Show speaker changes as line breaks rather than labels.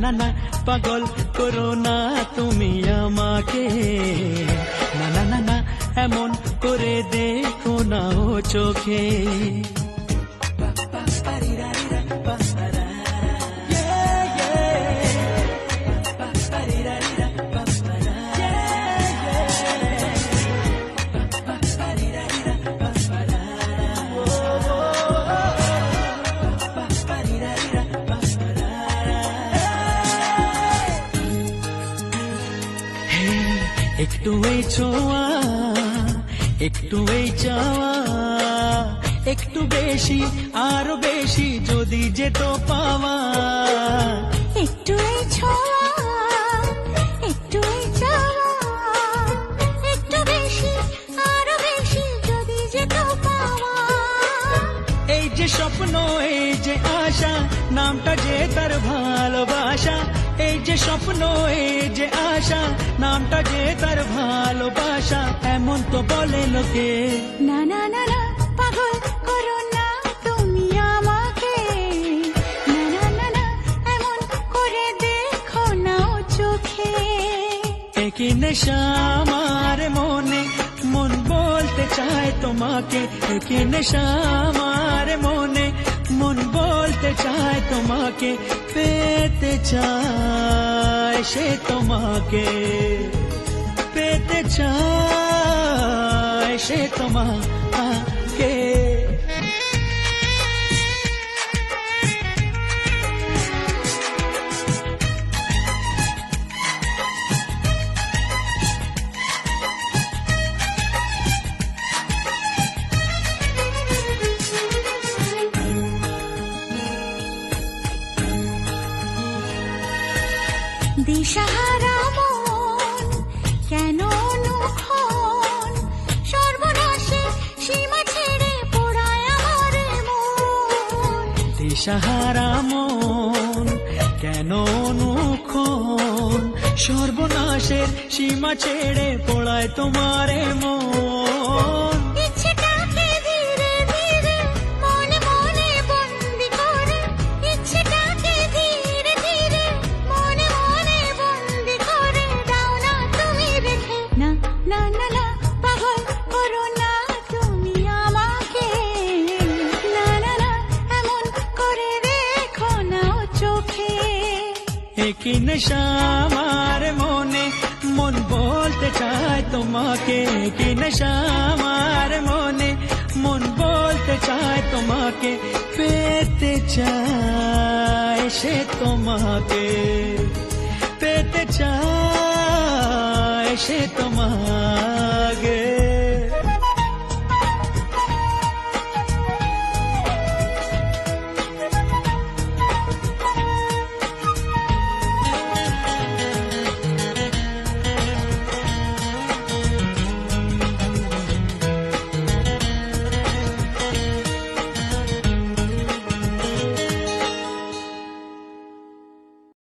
না না পাগল করো না তুমি আমাকে, না না না না এমন করে দেখো না ও চোখে। একটু এই ছোঁয়া, একটু এই চাওয়া, একটু বেশি আরো বেশি যদি যেত পাওয়া।
একটু এই ছোঁয়া, একটু এই চাওয়া, একটু বেশি আরো বেশি যদি যেত পাওয়া।
এই যে স্বপ্ন, এই যে আশা, নামটা যে তার ভালোবাসা। এই যে স্বপ্ন, এই যে আশা, নামটা যে তার ভালোবাসা। এমন তো বলে লোকে,
না না না না পাগল করো না তুমি আমাকে, না না না না এমন করে দেখো না ও চোখে।
একই নেশা আমার মনে, মন বলতে চায় তোমাকে। একই নেশা আমার মনে, মন বলতে চায় তোমাকে। পেতে চায় সে তোমাকে, পেতে চায় সে তোমাকে।
দিশাহারা মন কেন অনুক্ষণ, সর্বনাশে সীমা ছেড়ে পোড়ায় আমার মন।
দিশাহারা মন কেন অনুক্ষণ, সর্বনাশের সীমা ছেড়ে পড়ায় তোমারে মন।
ইচ্ছেটাকে ধীরে ধীরে মনে মনে বন্দি করে, ইচ্ছেটাকে ধীরে ধীরে মনে মনে বন্দি করে দাও না তুমি রেখে। না না না না পাগল করো না তুমি আমাকে, না না না এমন করে দেখো না ও চোখে।
একই নেশা আমার মনে, মন বলতে চায় তোমাকে। একই নেশা আমার মনে, মন বলতে চায় তোমাকে। পেতে চায় সে তোমাকে, পেতে চায় সে তোমাকে।